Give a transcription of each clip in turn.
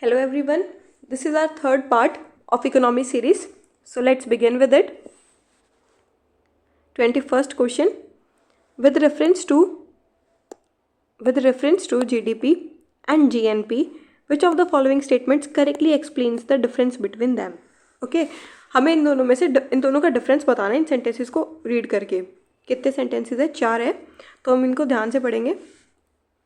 Hello everyone, this is our third part of economy series. So let's begin with it. 21st question. With reference to GDP and GNP, which of the following statements correctly explains the difference between them? Okay, हमें इन दोनों में से इन दोनों का difference बताना है इन sentences को read करके. कितने सेंटेंसेस है? 4 है, तो हम इनको ध्यान से पढ़ेंगे.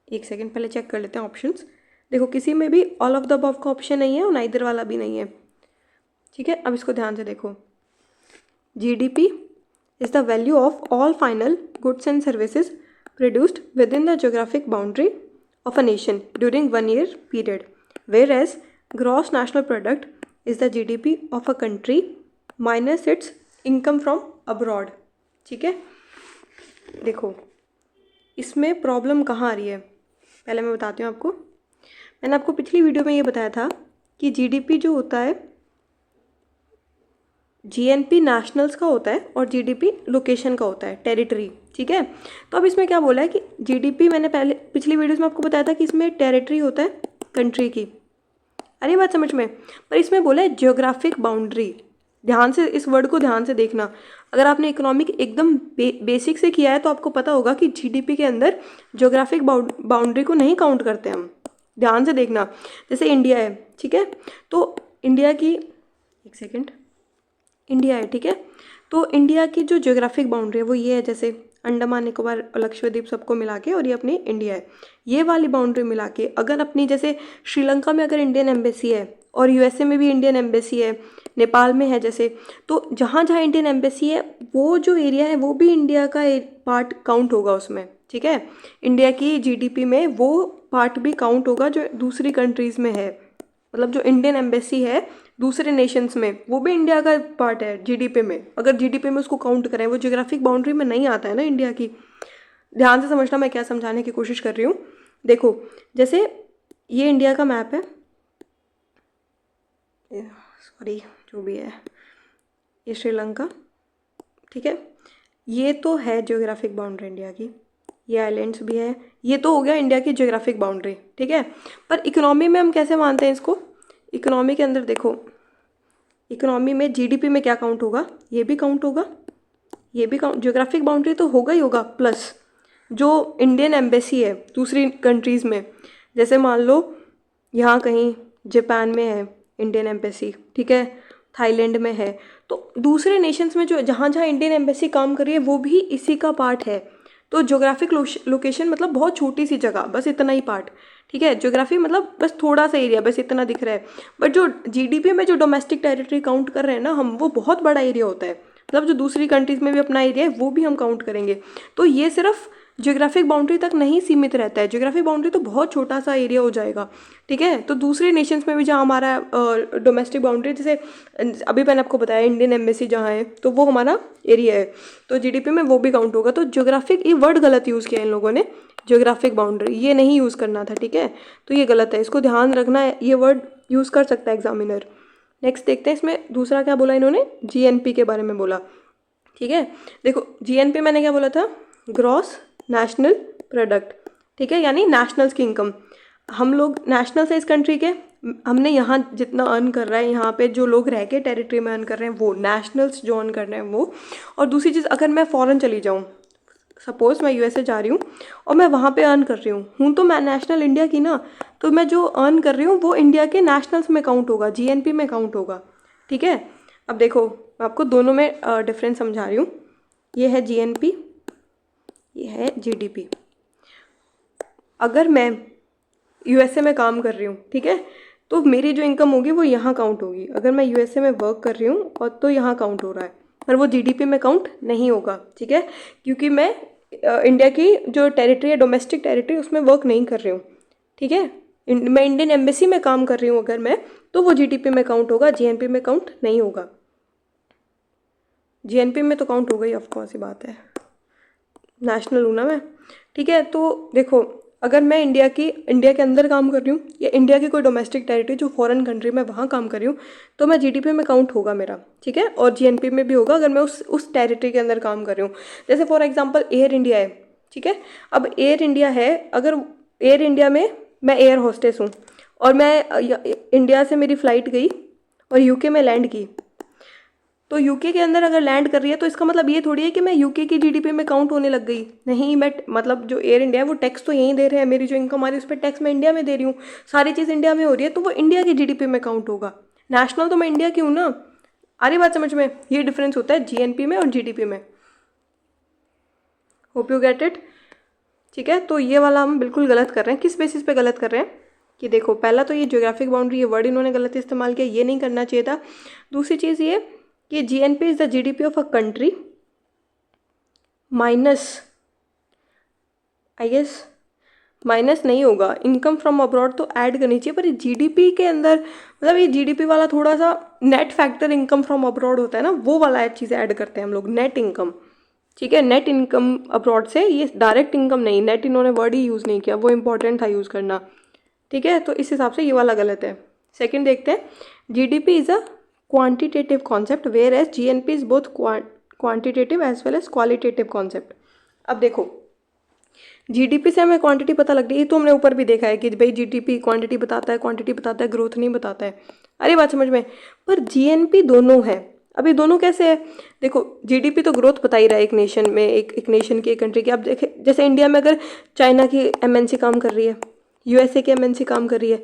एक सेकेंड पहले चेक कर लेते हैं ऑप्शंस. देखो किसी में भी ऑल ऑफ द अबव का ऑप्शन नहीं है और नाइदर वाला भी नहीं है. ठीक है, अब इसको ध्यान से देखो. GDP is the value of all final goods and services produced within the geographic boundary of a nation during 1 year period, whereas gross national product is the GDP of a country minus its income from abroad. ठीक है, देखो इसमें problem कहाँ आ रही है पहले मैं बताती हूँ आपको. मैंने आपको पिछली वीडियो में ये बताया था कि जीडीपी जो होता है जीएनपी नेशनल्स का होता है और जीडीपी लोकेशन का होता है, टेरिटरी. ठीक है, तो अब इसमें क्या बोला है कि जीडीपी, मैंने पहले पिछली वीडियोस में आपको बताया था कि इसमें टेरिटरी होता है कंट्री की. अरे बात समझ में, पर इसमें बोला है ज्योग्राफिक बाउंड्री. ध्यान से इस वर्ड को ध्यान से देखना. अगर आपने इकोनॉमिक एकदम बेसिक से किया है तो आपको पता होगा कि जीडीपी के अंदर ज्योग्राफिक बाउंड्री को नहीं काउंट करते हम. ध्यान से देखना. जैसे इंडिया है, ठीक है, तो इंडिया की एक सेकेंड इंडिया है, ठीक है, तो इंडिया की जो ज्योग्राफिक बाउंड्री है वो ये है. जैसे अंडमान निकोबार लक्षद्वीप सबको मिला के, और ये अपनी इंडिया है. ये वाली बाउंड्री मिला के अगर अपनी, जैसे श्रीलंका में अगर इंडियन एम्बेसी है और यूएसए में भी इंडियन एम्बेसी है, नेपाल में है जैसे, तो जहाँ जहाँ इंडियन एम्बेसी है वो जो एरिया है वो भी इंडिया का पार्ट काउंट होगा उसमें. ठीक है, इंडिया की जीडीपी में वो पार्ट भी काउंट होगा जो दूसरी कंट्रीज़ में है. मतलब जो इंडियन एम्बेसी है दूसरे नेशंस में वो भी इंडिया का पार्ट है जीडीपी में. अगर जीडीपी में उसको काउंट करें, वो ज्योग्राफिक बाउंड्री में नहीं आता है ना इंडिया की. ध्यान से समझना मैं क्या समझाने की कोशिश कर रही हूँ. देखो जैसे ये इंडिया का मैप है, सॉरी जो भी है, ये श्रीलंका, ठीक है, ये तो है ज्योग्राफिक बाउंड्री इंडिया की. ये आइलैंड्स भी है, ये तो हो गया इंडिया की ज्योग्राफिक बाउंड्री. ठीक है, पर इकोनॉमी में हम कैसे मानते हैं इसको? इकोनॉमी के अंदर देखो, इकोनॉमी में जीडीपी में क्या काउंट होगा? ये भी काउंट होगा, ये भी काउंट, ज्योग्राफिक बाउंड्री तो होगा ही होगा, प्लस जो इंडियन एम्बेसी है दूसरी कंट्रीज़ में. जैसे मान लो यहाँ कहीं जापान में है इंडियन एम्बेसी, ठीक है, थाईलैंड में है, तो दूसरे नेशंस में जो जहाँ जहाँ इंडियन एम्बेसी काम कर रही है वो भी इसी का पार्ट है. तो ज्योग्राफिक लोकेशन मतलब बहुत छोटी सी जगह, बस इतना ही पार्ट. ठीक है, ज्योग्राफी मतलब बस थोड़ा सा एरिया, बस इतना दिख रहा है. बट जो जीडीपी में जो डोमेस्टिक टेरिटरी काउंट कर रहे हैं ना हम, वो बहुत बड़ा एरिया होता है. मतलब जो दूसरी कंट्रीज़ में भी अपना एरिया है वो भी हम काउंट करेंगे. तो ये सिर्फ ज्योग्राफिक बाउंड्री तक नहीं सीमित रहता है. ज्योग्राफिक बाउंड्री तो बहुत छोटा सा एरिया हो जाएगा. ठीक है, तो दूसरे नेशंस में भी जहाँ हमारा डोमेस्टिक बाउंड्री, जैसे अभी मैंने आपको बताया इंडियन एम्बेसी जहाँ है तो वो हमारा एरिया है, तो जीडीपी में वो भी काउंट होगा. तो ज्योग्राफिक, ये वर्ड गलत यूज़ किया इन लोगों ने, ज्योग्राफिक बाउंड्री ये नहीं यूज़ करना था. ठीक है, तो ये गलत है, इसको ध्यान रखना है. ये वर्ड यूज़ कर सकता है एग्जामिनर. नेक्स्ट देखते हैं इसमें दूसरा क्या बोला इन्होंने, जीएनपी के बारे में बोला. ठीक है, देखो जीएनपी मैंने क्या बोला था, ग्रॉस नेशनल प्रोडक्ट. ठीक है, यानी नेशनल्स की इनकम. हम लोग नेशनल्स है इस कंट्री के, हमने यहाँ जितना अर्न कर रहा है, यहाँ पे जो लोग रह के टेरिटरी में अर्न कर रहे हैं वो नेशनल्स जो अर्न कर रहे हैं वो. और दूसरी चीज़, अगर मैं फॉरेन चली जाऊँ, सपोज़ मैं यूएसए जा रही हूँ और मैं वहाँ पे अर्न कर रही हूँ तो मैं नेशनल इंडिया की ना, तो मैं जो अर्न कर रही हूँ वो इंडिया के नेशनल्स में काउंट होगा, जीएनपी में काउंट होगा. ठीक है, अब देखो मैं आपको दोनों में डिफरेंस समझा रही हूँ. ये है जीएनपी, ये है जीडीपी. अगर मैं यूएसए में काम कर रही हूँ, ठीक है, तो मेरी जो इनकम होगी वो यहाँ काउंट होगी. अगर मैं यूएसए में वर्क कर रही हूँ और तो यहाँ काउंट हो रहा है, पर वो जीडीपी में काउंट नहीं होगा. ठीक है, क्योंकि मैं इंडिया की जो टेरिटरी है, डोमेस्टिक टेरिटरी, उसमें वर्क नहीं कर रही हूँ. ठीक है, मैं इंडियन एम्बेसी में काम कर रही हूँ अगर मैं, तो वो जीडीपी में काउंट होगा, जीएनपी में काउंट नहीं होगा. जीएनपी में तो काउंट होगा ही, ऑफकोर्स ही बात है, नेशनल हूँ ना मैं. ठीक है, तो देखो अगर मैं इंडिया के अंदर काम कर रही हूँ या इंडिया की कोई डोमेस्टिक टेरिटरी जो फॉरेन कंट्री में वहाँ काम कर रही हूँ, तो मैं जीडीपी में काउंट होगा मेरा. ठीक है, और जीएनपी में भी होगा अगर मैं उस टेरिटरी के अंदर काम कर रही हूँ. जैसे फॉर एग्जांपल एयर इंडिया है. ठीक है, अब एयर इंडिया है, अगर एयर इंडिया में मैं एयर होस्टेस हूँ और मैं इंडिया से मेरी फ़्लाइट गई और यूके में लैंड की, तो यूके के अंदर अगर लैंड कर रही है तो इसका मतलब ये थोड़ी है कि मैं यूके की जीडीपी में काउंट होने लग गई। नहीं, मैं मतलब जो एयर इंडिया है वो टैक्स तो यहीं दे रहे हैं, मेरी जो इनकम आ रही है उस पर टैक्स मैं इंडिया में दे रही हूँ, सारी चीज़ इंडिया में हो रही है, तो वो इंडिया की जीडीपी में काउंट होगा। नेशनल तो मैं इंडिया की हूँ ना। आ रही बात समझ में? ये डिफरेंस होता है जीएनपी में और जीडीपी में। Hope you get it. ठीक है, तो ये वाला हम बिल्कुल गलत कर रहे हैं। किस बेसिस पे गलत कर रहे हैं कि देखो, पहला तो ये ज्योग्राफिक बाउंड्री, ये वर्ड इन्होंने गलत इस्तेमाल किया, ये नहीं करना चाहिए था। दूसरी चीज़ ये कि GNP is the GDP of a country minus, I guess minus नहीं होगा, इनकम फ्रॉम अब्रॉड तो ऐड करनी चाहिए, पर ये जीडीपी के अंदर मतलब ये जीडीपी वाला थोड़ा सा net factor income from abroad होता है ना, वो वाला चीज़ ऐड करते हैं हम लोग, नेट इनकम। ठीक है, नेट इनकम अब्रॉड से, ये डायरेक्ट इनकम नहीं, नेट इन्होंने वर्ड ही यूज़ नहीं किया, वो इंपॉर्टेंट था यूज़ करना। ठीक है, तो इस हिसाब से ये वाला गलत है। सेकंड देखते हैं, GDP is a quantitative concept whereas GNP is both quantitative as well as qualitative concept. अब देखो, जीडीपी से हमें क्वांटिटी पता लग रही है, तो हमने ऊपर भी देखा है कि भाई जीडीपी क्वांटिटी बताता है, क्वांटिटी बताता है, ग्रोथ नहीं बताता है। अरे बात समझ में? पर जीएनपी दोनों है। अभी दोनों कैसे है? देखो, जीडीपी तो ग्रोथ बता ही रहा है एक नेशन में, एक नेशन की, एक कंट्री की। अब देखे, जैसे इंडिया में अगर चाइना की एमएनसी काम कर रही है, यूएसए की एमएनसी काम कर रही है,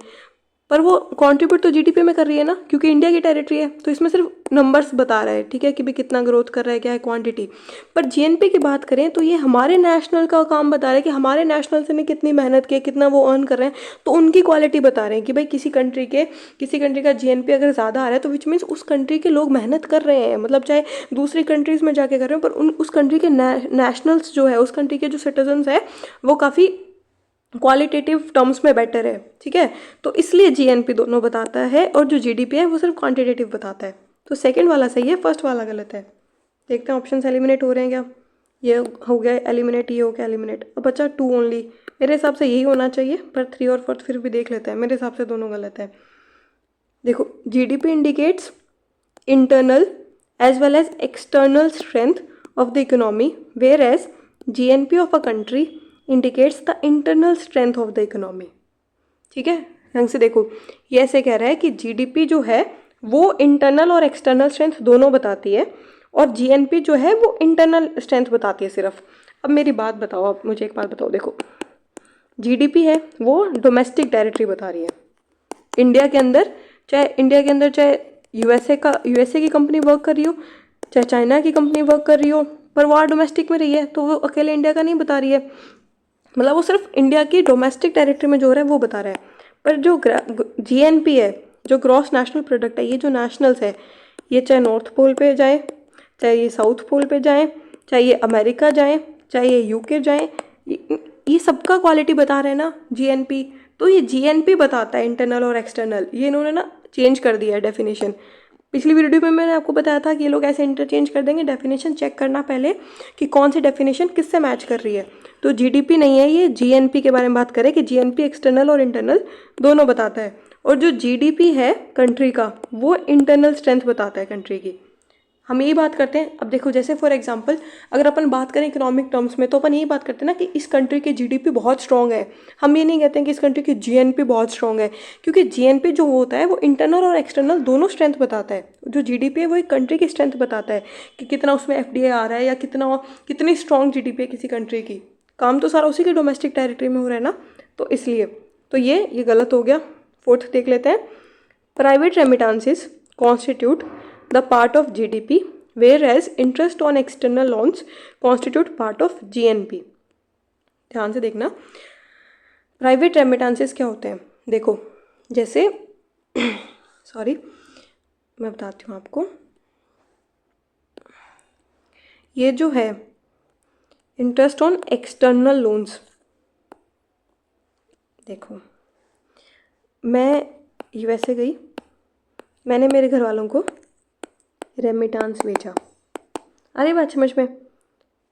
पर वो कंट्रीब्यूट तो जीडीपी में कर रही है ना, क्योंकि इंडिया की टेरिटरी है, तो इसमें सिर्फ नंबर्स बता रहा है, ठीक है, कि भाई कितना ग्रोथ कर रहा है, क्या है क्वांटिटी। पर जीएनपी की बात करें तो ये हमारे नेशनल का काम बता रहा है कि हमारे नेशनल से ने कितनी मेहनत की, कितना वो अर्न कर रहे हैं, तो उनकी क्वालिटी बता रहे हैं कि भाई किसी कंट्री का जीएनपी अगर ज़्यादा आ रहा है तो विच मीन्स उस कंट्री के लोग मेहनत कर रहे हैं, मतलब चाहे दूसरी कंट्रीज़ में जाके कर रहे हो, पर उस कंट्री के नेशनल्स जो है, उस कंट्री के जो सिटीजन्स है, वो काफ़ी क्वालिटेटिव टर्म्स में बेटर है। ठीक है, तो इसलिए जीएनपी दोनों बताता है, और जो जीडीपी है वो सिर्फ क्वांटिटेटिव बताता है। तो सेकंड वाला सही है, फर्स्ट वाला गलत है। देखते हैं ऑप्शन एलिमिनेट हो रहे हैं क्या। ये हो गया एलिमिनेट, ये हो गया एलिमिनेट। अब बचा 2 ओनली। मेरे हिसाब से यही होना चाहिए, पर 3 और 4 फिर भी देख लेते हैं। मेरे हिसाब से दोनों गलत है। देखो, GDP indicates internal as well as external strength of the economy, whereas GNP of a country indicates the internal strength of the economy. ठीक है, ढंग से देखो, ये ऐसे कह रहा है कि जीडीपी जो है वो इंटरनल और एक्सटर्नल स्ट्रेंथ दोनों बताती है, और जीएनपी जो है वो इंटरनल स्ट्रेंथ बताती है सिर्फ। अब मेरी बात बताओ, अब मुझे एक बात बताओ, देखो जीडीपी है वो डोमेस्टिक टेरिटरी बता रही है। इंडिया के अंदर चाहे यूएसए की कंपनी वर्क कर रही हो, चाहे चाइना की कंपनी वर्क कर रही हो, पर वो डोमेस्टिक में रही है, तो वो अकेले इंडिया का नहीं बता रही है। मतलब वो सिर्फ इंडिया की डोमेस्टिक टेरिटरी में जो हो रहा है वो बता रहा है। पर जो जीएनपी है, जो ग्रॉस नेशनल प्रोडक्ट है, ये जो नेशनल्स है, ये चाहे नॉर्थ पोल पे जाए, चाहे ये साउथ पोल पे जाए, चाहे ये अमेरिका जाए, चाहे ये यूके जाए, ये सबका क्वालिटी बता रहे हैं ना जीएनपी। तो ये जीएनपी बताता है इंटरनल और एक्सटर्नल। ये इन्होंने ना चेंज कर दिया है डेफिनेशन। पिछली वीडियो में मैंने आपको बताया था कि ये लोग ऐसे इंटरचेंज कर देंगे। डेफिनेशन चेक करना पहले कि कौन सी डेफिनेशन किससे मैच कर रही है। तो जीडीपी नहीं है, ये जीएनपी के बारे में बात करें कि जीएनपी एक्सटर्नल और इंटरनल दोनों बताता है, और जो जीडीपी है कंट्री का वो इंटरनल स्ट्रेंथ बताता है कंट्री की। हम यही बात करते हैं। अब देखो, जैसे फॉर एग्जांपल अगर अपन बात करें इकोनॉमिक टर्म्स में, तो अपन यही बात करते हैं ना कि इस कंट्री की जीडीपी बहुत स्ट्रॉन्ग है। हम ये नहीं कहते हैं कि इस कंट्री की जीएनपी बहुत स्ट्रॉन्ग है, क्योंकि जीएनपी जो होता है वो इंटरनल और एक्सटर्नल दोनों स्ट्रेंथ बताता है। जो जीडीपी है वो एक कंट्री की स्ट्रेंथ बताता है कि कितना उसमें एफडीआई आ रहा है, या कितनी स्ट्रॉन्ग जीडीपी है किसी कंट्री की। काम तो सारा उसी की डोमेस्टिक टेरिटरी में हो रहा है ना, तो इसलिए तो ये गलत हो गया। फोर्थ देख लेते हैं, private remittances constitute the part of GDP, whereas interest on external loans constitute part of GNP। ध्यान से देखना, प्राइवेट रेमिटेंसेस क्या होते हैं। देखो, जैसे सॉरी मैं बताती हूँ आपको, ये जो है इंटरेस्ट ऑन एक्सटर्नल लोन्स, देखो मैं यूएसए गई, मैंने मेरे घर वालों को रेमिटेंस भेजा। अरे बात समझ में?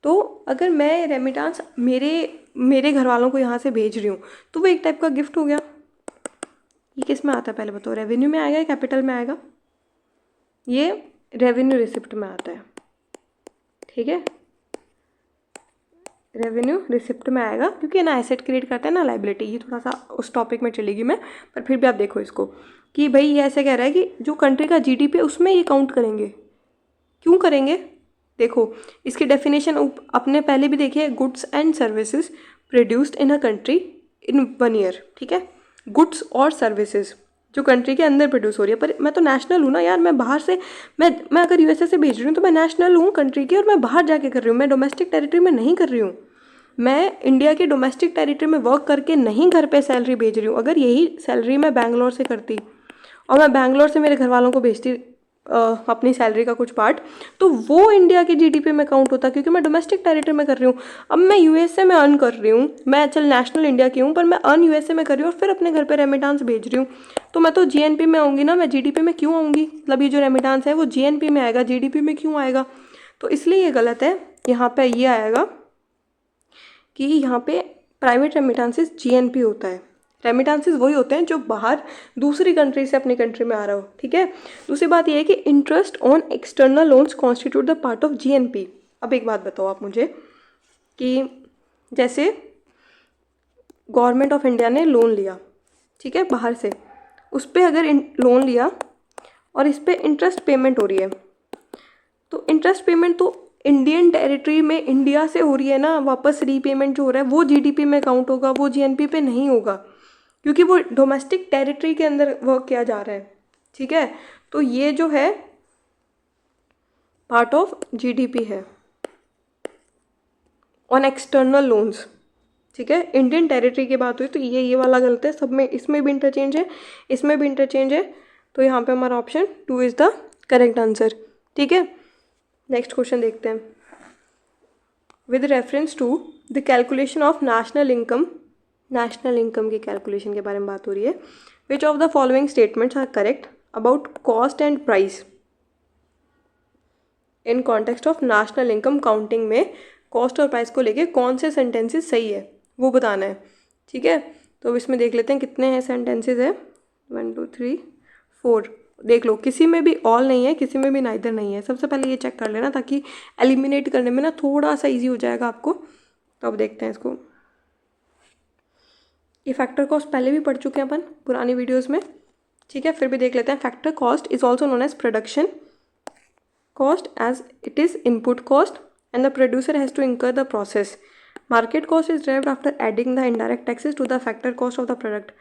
तो अगर मैं रेमिटेंस मेरे घर वालों को यहाँ से भेज रही हूँ, तो वो एक टाइप का गिफ्ट हो गया। ये किस में आता है पहले बताओ, रेवेन्यू में आएगा या कैपिटल में आएगा? ये रेवेन्यू रिसिप्ट में आता है। ठीक है, रेवेन्यू रिसिप्ट में आएगा, क्योंकि ना एसेट क्रिएट करते हैं ना लाइबिलिटी। ये थोड़ा सा उस टॉपिक में चलेगी मैं, पर फिर भी आप देखो इसको कि भाई ये ऐसे कह रहा है कि जो कंट्री का जीडीपी है उसमें ये काउंट करेंगे। क्यों करेंगे? देखो इसकी डेफिनेशन अपने पहले भी देखिए, goods and services produced in a country in 1 year. ठीक है, गुड्स और सर्विसेज जो कंट्री के अंदर प्रोड्यूस हो रही है। पर मैं तो नेशनल हूँ ना यार, मैं बाहर से मैं अगर यूएसए से भेज रही हूँ तो मैं नेशनल हूँ कंट्री की, और मैं बाहर जाके कर रही हूँ, मैं डोमेस्टिक टेरिटरी में नहीं कर रही हूँ। मैं इंडिया की डोमेस्टिक टेरिटरी में वर्क करके नहीं घर पे सैलरी भेज रही हूँ। अगर यही सैलरी मैं बैंगलोर से करती और मैं बैंगलोर से मेरे घर वालों को भेजती अपनी सैलरी का कुछ पार्ट, तो वो इंडिया के जीडीपी में काउंट होता, क्योंकि मैं डोमेस्टिक टेरिटरी में कर रही हूँ। अब मैं यूएसए में अर्न कर रही हूँ, मैं चल नेशनल इंडिया की हूँ, पर मैं अर्न यूएसए में कर रही हूँ और फिर अपने घर पे रेमिटांस भेज रही हूँ, तो मैं तो जीएनपी में आऊँगी ना, मैं जीडीपी में क्यों आऊँगी? मतलब ये जो रेमिटांस है वो जीएनपी में आएगा, जीडीपी में क्यों आएगा? तो इसलिए ये गलत है। यहाँ पे ये आएगा कि यहाँ पे प्राइवेट रेमिटांसेस जीएनपी होता है। रेमिटांसेस वही होते हैं जो बाहर दूसरी कंट्री से अपनी कंट्री में आ रहा हो। ठीक है, दूसरी बात ये है कि interest on external loans constitute the part of GNP. अब एक बात बताओ आप मुझे कि जैसे गवर्नमेंट ऑफ इंडिया ने लोन लिया, ठीक है, बाहर से, उस पर अगर लोन लिया और इस पर इंटरेस्ट पेमेंट हो रही है, तो इंटरेस्ट पेमेंट तो इंडियन टेरिटरी में इंडिया से हो रही है ना, वापस रीपेमेंट जो हो रहा है वो जीडीपी में काउंट होगा, वो जीएनपी पे नहीं होगा, क्योंकि वो डोमेस्टिक टेरिटरी के अंदर वर्क किया जा रहा है। ठीक है, तो ये जो है पार्ट ऑफ जीडीपी है ऑन एक्सटर्नल लोन्स। ठीक है, इंडियन टेरिटरी की बात हुई तो ये वाला गलत है, सब में इसमें भी इंटरचेंज है, इसमें भी इंटरचेंज है, तो यहाँ पे हमारा option 2 is the correct answer. ठीक है, नेक्स्ट क्वेश्चन देखते हैं। With reference to the calculation of national income की कैलकुलेशन के बारे में बात हो रही है। Which of the following statements are correct about cost and price in context of national income counting में कॉस्ट और प्राइस को लेके कौन से सेंटेंसेस सही है वो बताना है। ठीक है, तो अब इसमें देख लेते हैं कितने हैं सेंटेंसेस है। 1 2 3 4 देख लो, किसी में भी ऑल नहीं है, किसी में भी नाइदर नहीं है। सबसे पहले ये चेक कर लेना ताकि एलिमिनेट करने में ना थोड़ा सा इजी हो जाएगा आपको। तो अब देखते हैं इसको। ये फैक्टर कॉस्ट पहले भी पढ़ चुके हैं अपन पुरानी वीडियोस में। ठीक है, फिर भी देख लेते हैं। Factor cost is also known as production cost as it is input cost and the producer has to incur the process. Market cost is driven after adding the indirect taxes to the factor cost of the product.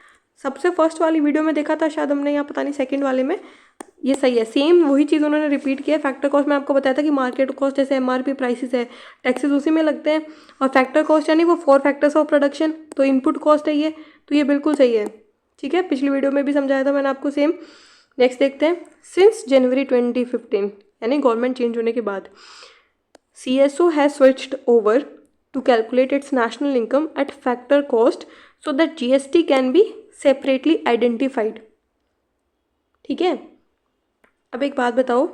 सबसे first वाली video में देखा था शायद हमने, यहाँ पता नहीं सेकंड वाले में। ये सही है, सेम वही चीज़ उन्होंने रिपीट किया है। फैक्टर कॉस्ट में आपको बताया था कि मार्केट कॉस्ट जैसे एमआरपी प्राइसेस है, टैक्सेस उसी में लगते हैं, और फैक्टर कॉस्ट यानी वो 4 फैक्टर्स ऑफ प्रोडक्शन, तो इनपुट कॉस्ट है ये, तो ये बिल्कुल सही है। ठीक है, पिछली वीडियो में भी समझाया था मैंने आपको सेम। नेक्स्ट देखते हैं। सिंस जनवरी 2015 यानी गवर्नमेंट चेंज होने के बाद CSO has switched over to calculate its national income at factor cost so that GST can be separately identified. ठीक है, अब एक बात बताओ,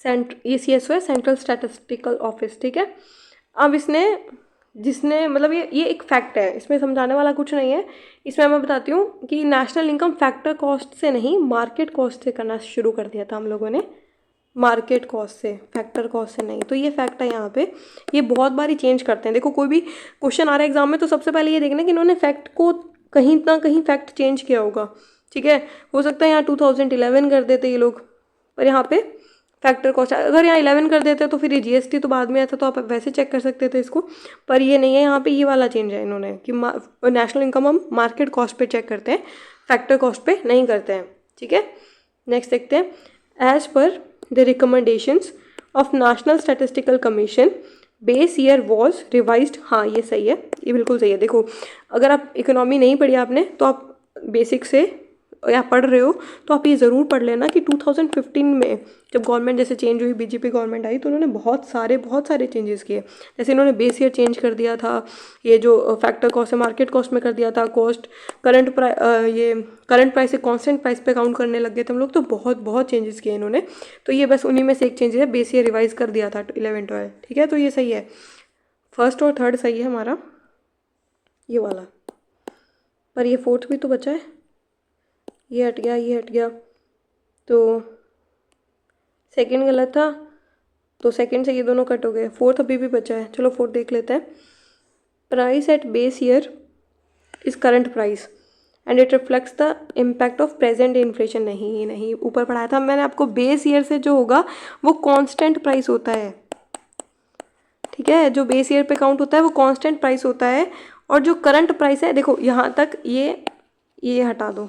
ये CSO है सेंट्रल स्टैटिस्टिकल ऑफिस। ठीक है, अब जिसने मतलब ये एक फैक्ट है, इसमें समझाने वाला कुछ नहीं है। इसमें मैं बताती हूँ कि नेशनल इनकम फैक्टर कॉस्ट से नहीं, मार्केट कॉस्ट से करना शुरू कर दिया था हम लोगों ने, मार्केट कॉस्ट से, फैक्टर कॉस्ट से नहीं। तो ये फैक्ट है यहाँ पे, ये बहुत बारी चेंज करते हैं। देखो कोई भी क्वेश्चन आ रहा है एग्जाम में तो सबसे पहले ये देखना कि इन्होंने फैक्ट को कहीं ना कहीं फैक्ट चेंज किया होगा। ठीक है, हो सकता है यहाँ 2011 कर देते ये लोग, पर यहाँ पे फैक्टर कॉस्ट अगर यहाँ 11 कर देते तो फिर ये जीएसटी तो बाद में आता, तो आप वैसे चेक कर सकते थे इसको, पर ये नहीं है। यहाँ पे ये वाला चेंज है इन्होंने कि नेशनल इनकम हम मार्केट कॉस्ट पे चेक करते हैं, फैक्टर कॉस्ट पे नहीं करते हैं। ठीक है, नेक्स्ट देखते हैं। As per the recommendations of National Statistical Commission base year was revised। हाँ ये सही है, ये बिल्कुल सही है। देखो अगर आप इकोनॉमी नहीं पढ़ी आपने तो आप बेसिक से या पढ़ रहे हो तो आप ये ज़रूर पढ़ लेना कि 2015 में जब गवर्नमेंट जैसे चेंज हुई, बीजेपी गवर्नमेंट आई, तो उन्होंने बहुत सारे चेंजेस किए। जैसे इन्होंने बेस ईयर चेंज कर दिया था, ये जो फैक्टर कॉस्ट है मार्केट कॉस्ट में कर दिया था, कॉस्ट करंट प्राइस से कांस्टेंट प्राइस पे काउंट करने लग गए थे हम लोग। तो बहुत चेंजेस किए इन्होंने, तो ये बस उन्हीं में से एक चेंज है, बेस ईयर रिवाइज कर दिया था 11 12। ठीक है, तो ये सही है, फर्स्ट और थर्ड सही है हमारा ये वाला, पर ये फोर्थ भी तो बचा है, ये हट गया, तो सेकंड गलत था, तो सेकंड से ये दोनों कट हो गए, फोर्थ अभी भी बचा है। चलो फोर्थ देख लेते हैं। Price at base year is current price and it reflects the impact of present inflation. नहीं, ऊपर पढ़ाया था मैंने आपको, बेस ईयर से जो होगा वो कांस्टेंट प्राइस होता है, ठीक है। जो बेस ईयर पे काउंट होता है वो कांस्टेंट प्राइस होता है, और जो करंट प्राइस है, देखो यहाँ तक ये हटा दो,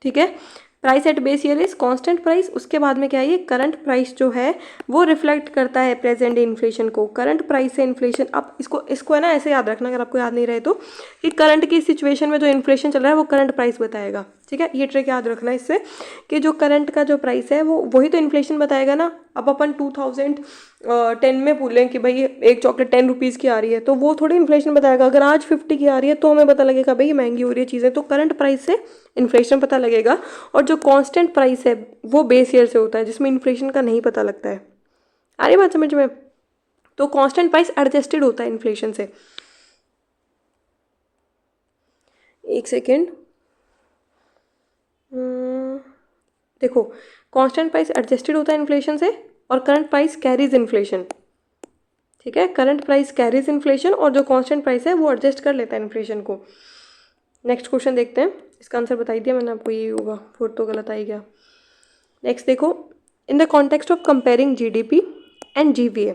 ठीक है। Price at base year is constant price, उसके बाद में क्या है, ये करंट प्राइस जो है वो रिफ्लेक्ट करता है प्रेजेंट इन्फ्लेशन को। करंट प्राइस से इन्फ्लेशन, आप इसको है ना ऐसे याद रखना, अगर आपको याद नहीं रहे तो, कि करंट की सिचुएशन में जो इन्फ्लेशन चल रहा है वो करंट प्राइस बताएगा, ठीक है। ये ट्रिक याद रखना इससे, कि जो करंट का जो प्राइस है वो वही तो इन्फ्लेशन बताएगा ना। अब अपन 2010 में बोलें कि भाई एक चॉकलेट 10 रुपीज़ की आ रही है, तो वो थोड़ी इन्फ्लेशन बताएगा। अगर आज 50 की आ रही है तो हमें पता लगेगा भाई महंगी हो रही है चीज़ें, तो करंट प्राइस से इन्फ्लेशन पता लगेगा। और जो कांस्टेंट प्राइस है वो बेस ईयर से होता है, जिसमें इन्फ्लेशन का नहीं पता लगता है। आ रही बात समझ में? तो कांस्टेंट प्राइस एडजस्टेड होता है इन्फ्लेशन से। एक सेकेंड, देखो, कांस्टेंट प्राइस एडजस्टेड होता है इन्फ्लेशन से, और करंट प्राइस कैरीज इन्फ्लेशन, ठीक है। करंट प्राइस कैरीज इन्फ्लेशन, और जो कांस्टेंट प्राइस है वो एडजस्ट कर लेता है इन्फ्लेशन को। नेक्स्ट क्वेश्चन देखते हैं। इसका आंसर बता ही दिया मैंने आपको, यही होगा, फोर्थ तो गलत आ ही गया। नेक्स्ट देखो, in the context of comparing GDP and GVA,